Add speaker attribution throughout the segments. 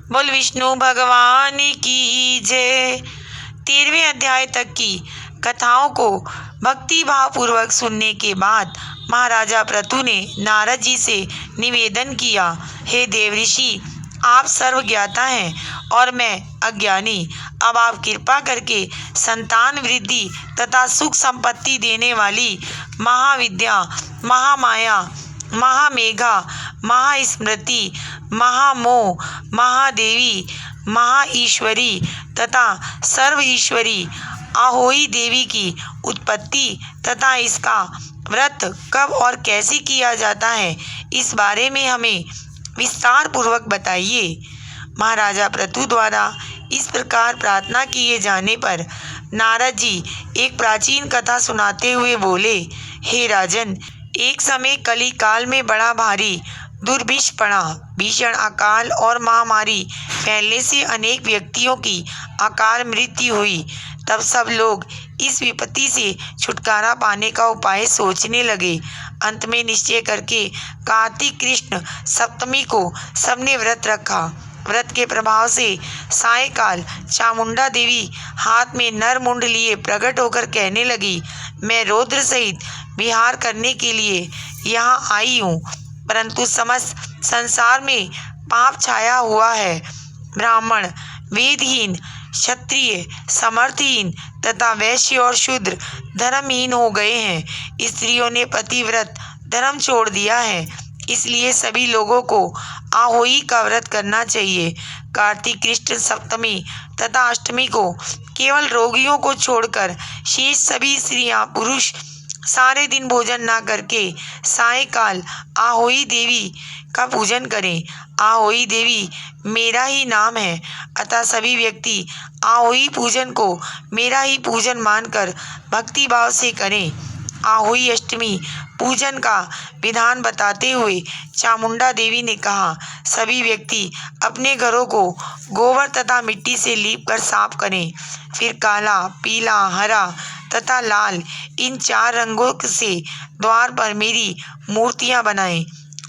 Speaker 1: बोल विष्णु भगवान की जय। 13वें अध्याय तक की कथाओं को भक्ति भाव पूर्वक सुनने के बाद महाराजा पृथु ने नारद जी से निवेदन किया, हे देवऋषि, आप सर्वज्ञाता हैं और मैं अज्ञानी। अब आप कृपा करके संतान वृद्धि तथा सुख संपत्ति देने वाली महाविद्या, महामाया, महामेघा, महास्मृति, महामोह, महादेवी, महाईश्वरी तथा सर्व ईश्वरी आहोई देवी की उत्पत्ति तथा इसका व्रत कब और कैसे किया जाता है, इस बारे में हमें विस्तार पूर्वक बताइए। महाराजा पृथु द्वारा इस प्रकार प्रार्थना किए जाने पर नारद जी एक प्राचीन कथा सुनाते हुए बोले, हे राजन, एक समय कली काल में बड़ा भारी दुर्भिक्ष पड़ा। भीषण अकाल और महामारी फैलने से अनेक व्यक्तियों की अकाल मृत्यु हुई। तब सब लोग इस विपत्ति से छुटकारा पाने का उपाय सोचने लगे। अंत में निश्चय करके कार्तिक कृष्ण सप्तमी को सबने व्रत रखा। व्रत के प्रभाव से सायंकाल चामुंडा देवी हाथ में नर मुंड लिए प्रकट होकर कहने लगी, मैं रौद्र सहित विहार करने के लिए यहाँ आई हूँ, परंतु समस्त संसार में पाप छाया हुआ है। ब्राह्मण, वेदहीन, क्षत्रिय, समर्थहीन तथा वैश्य और शूद्र धर्महीन हो गए हैं। स्त्रियों ने पतिव्रत धर्म छोड़ दिया है, इसलिए सभी लोगों को आहोई का व्रत करना चाहिए। कार्तिक कृष्ण सप्तमी तथा अष्टमी को केवल रोगियों को छोड़कर शेष सभी स्त्रियां पुरुष सारे दिन भोजन ना करके सायंकाल आहोई देवी का पूजन करें। आहोई देवी मेरा ही नाम है, अतः सभी व्यक्ति आहोई पूजन को मेरा ही पूजन मानकर भक्ति भाव से करें। आहोई अष्टमी पूजन का विधान बताते हुए चामुंडा देवी ने कहा, सभी व्यक्ति अपने घरों को गोबर तथा मिट्टी से लीप कर साफ करें। फिर काला, पीला, हरा तथा लाल इन 4 रंगों से द्वार पर मेरी मूर्तियां बनाएं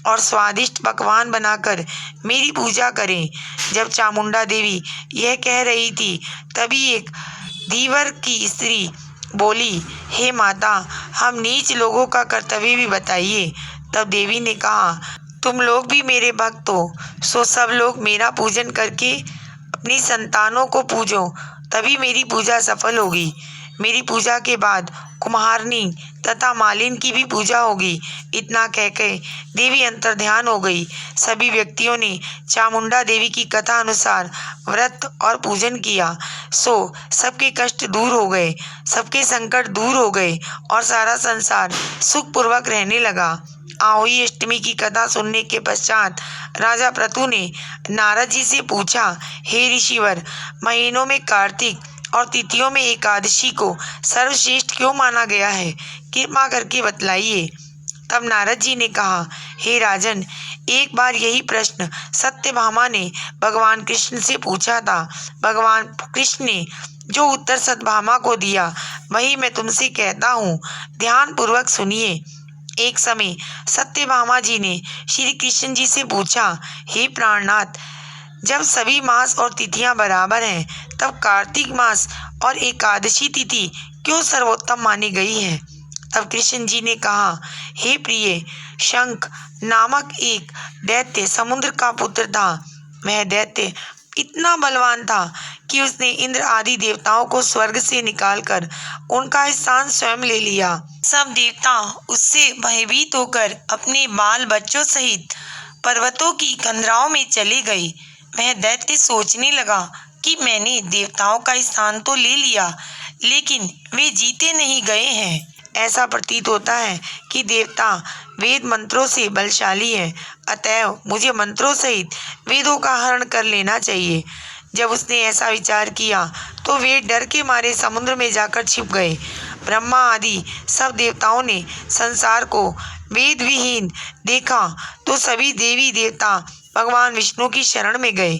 Speaker 1: और स्वादिष्ट पकवान बनाकर मेरी पूजा करें। जब चामुंडा देवी यह कह रही थी, तभी एक धीवर की स्त्री बोली, हे माता, हम नीच लोगों का कर्तव्य भी बताइए। तब देवी ने कहा, तुम लोग भी मेरे भक्त हो, सो सब लोग मेरा पूजन करके अपनी संतानों को पूजो, तभी मेरी पूजा सफल होगी। मेरी पूजा के बाद कुम्हारनी तथा मालिन की भी पूजा होगी। इतना कहकर देवी अंतर्ध्यान हो गई। सभी व्यक्तियों ने चामुंडा देवी की कथा अनुसार व्रत और पूजन किया, सो सबके कष्ट दूर हो गए, सबके संकट दूर हो गए और सारा संसार सुखपूर्वक रहने लगा। आहोई अष्टमी की कथा सुनने के पश्चात राजा पृथु ने नारद जी से पूछा, हे ऋषिवर, महीनों में कार्तिक और तिथियों में एकादशी को सर्वश्रेष्ठ क्यों माना गया है, कृपा करके बतलाइए। तब नारद जी ने कहा, हे राजन, एक बार यही प्रश्न सत्यभामा ने भगवान कृष्ण से पूछा था। भगवान कृष्ण ने जो उत्तर सत्यभामा को दिया, वही मैं तुमसे कहता हूँ, ध्यान पूर्वक सुनिए। एक समय सत्यभामा जी ने श्री कृष्ण जी से पूछा, हे प्राणनाथ, जब सभी मास और तिथियां बराबर हैं, तब कार्तिक मास और एकादशी तिथि क्यों सर्वोत्तम मानी गई है? तब कृष्ण जी ने कहा, हे प्रिय, शंख नामक एक दैत्य समुद्र का पुत्र था। वह दैत्य इतना बलवान था कि उसने इंद्र आदि देवताओं को स्वर्ग से निकालकर उनका स्थान स्वयं ले लिया। सब देवता उससे भयभीत होकर अपने बाल बच्चों सहित पर्वतों की कंदराओं में चले गए। वह दैत्य सोचने लगा कि मैंने देवताओं का स्थान तो ले लिया, लेकिन वे जीते नहीं गए हैं। ऐसा प्रतीत होता है कि देवता वेद मंत्रों से बलशाली हैं, अतएव मुझे मंत्रों सहित वेदों का हरण कर लेना चाहिए। जब उसने ऐसा विचार किया तो वे डर के मारे समुद्र में जाकर छिप गए। ब्रह्मा आदि सब देवताओं ने संसार को वेद विहीन देखा तो सभी देवी देवता भगवान विष्णु की शरण में गए।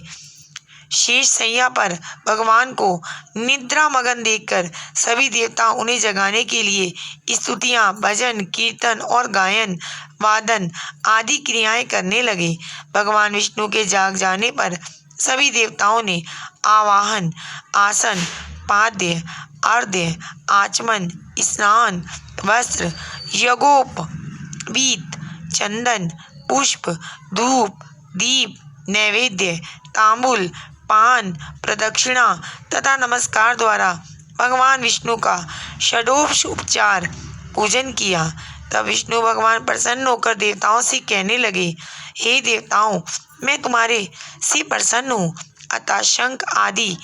Speaker 1: शेष सैया पर भगवान को निद्रा मगन देखकर सभी देवता उन्हें जगाने के लिए स्तुतियां, भजन, कीर्तन और गायन, वादन आदि क्रियाएं करने लगे। भगवान विष्णु के जाग जाने पर सभी देवताओं ने आवाहन, आसन, पाद्य, अर्घ्य, आचमन, स्नान, वस्त्र, यज्ञोपवीत, चंदन, पुष्प, धूप, दीप, नैवेद्य, तांबूल, पान, प्रदक्षिणा तथा नमस्कार द्वारा भगवान विष्णु का षडोपचार पूजन किया। तब विष्णु भगवान प्रसन्न होकर देवताओं से कहने लगे, हे देवताओं, मैं तुम्हारे से प्रसन्न हूँ, अतः शंख आदि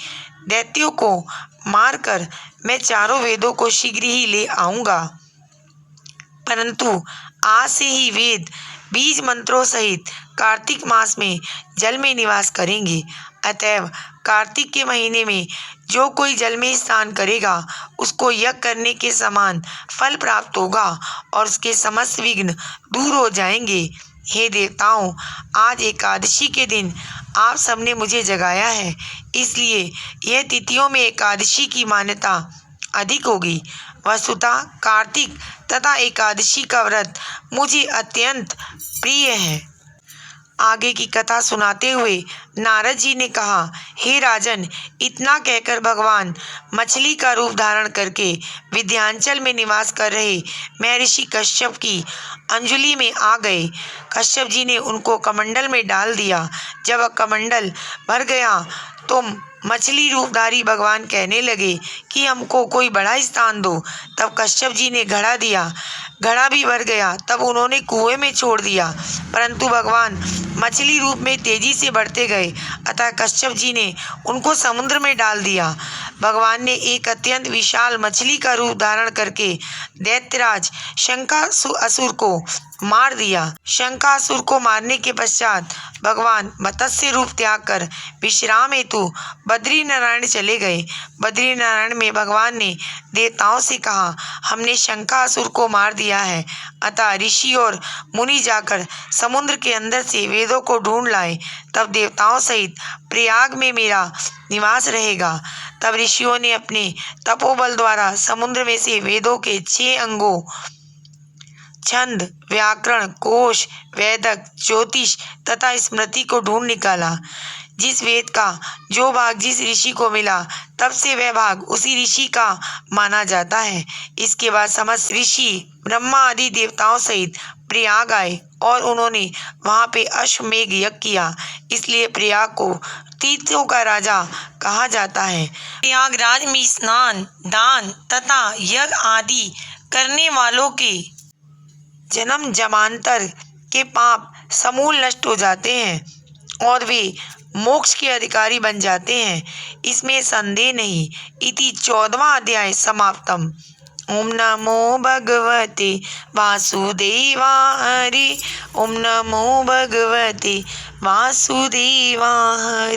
Speaker 1: दैत्यों को मारकर मैं चारों वेदों को शीघ्र ही ले आऊंगा। परंतु आज से ही वेद बीज मंत्रों सहित कार्तिक मास में जल में निवास करेंगे। अतएव कार्तिक के महीने में जो कोई जल में स्नान करेगा उसको यज्ञ करने के समान फल प्राप्त होगा और उसके समस्त विघ्न दूर हो जाएंगे। हे देवताओं, आज एकादशी के दिन आप सबने मुझे जगाया है, इसलिए यह तिथियों में एकादशी की मान्यता अधिक होगी। वस्तुतः कार्तिक तथा एकादशी का व्रत मुझे अत्यंत प्रिय है। आगे की कथा सुनाते हुए नारद जी ने कहा, हे राजन, इतना कहकर भगवान मछली का रूप धारण करके विंध्याचल में निवास कर रहे महर्षि कश्यप की अंजलि में आ गए। कश्यप जी ने उनको कमंडल में डाल दिया। जब कमंडल भर गया तो मछली रूपधारी भगवान कहने लगे कि हमको कोई बड़ा स्थान दो। तब कश्यप जी ने घड़ा दिया, घड़ा भी भर गया। तब उन्होंने कुएं में छोड़ दिया, परंतु भगवान मछली रूप में तेजी से बढ़ते गए, अतः कश्यप जी ने उनको समुद्र में डाल दिया। भगवान ने एक अत्यंत विशाल मछली का रूप धारण करके दैत्यराज शंकासुर को मार दिया। शंकासुर को मारने के पश्चात भगवान मत्स्य रूप त्याग कर विश्राम हेतु बद्रीनारायण चले गए। बद्रीनारायण में भगवान ने देवताओं से कहा, हमने शंकासुर को मार दिया है, अतः ऋषि और मुनि जाकर समुद्र के अंदर से वेदों को ढूंढ लाए, तब देवताओं सहित प्रयाग में मेरा निवास रहेगा। तब ऋषियों ने अपने तपोबल द्वारा समुद्र में से वेदों के 6 अंगों छंद, व्याकरण, कोश, वेदक, ज्योतिष तथा स्मृति को ढूंढ निकाला। जिस वेद का जो भाग जिस ऋषि को मिला, तब से वह भाग उसी ऋषि का माना जाता है। इसके बाद समस्त ऋषि ब्रह्मा आदि देवताओं सहित प्रयाग आए और उन्होंने वहां पे अश्वमेघ यज्ञ किया। इसलिए प्रयाग को तीर्थों का राजा कहा जाता है। प्रयागराज में स्नान, दान तथा यज्ञ आदि करने वालों के जन्म जन्मांतर के पाप समूल नष्ट हो जाते हैं और वे मोक्ष के अधिकारी बन जाते हैं, इसमें संदेह नहीं। इति 14वां अध्याय समाप्तम। ओम नमो भगवते वासुदेवाय। ओम नमो भगवते वासुदेवाय।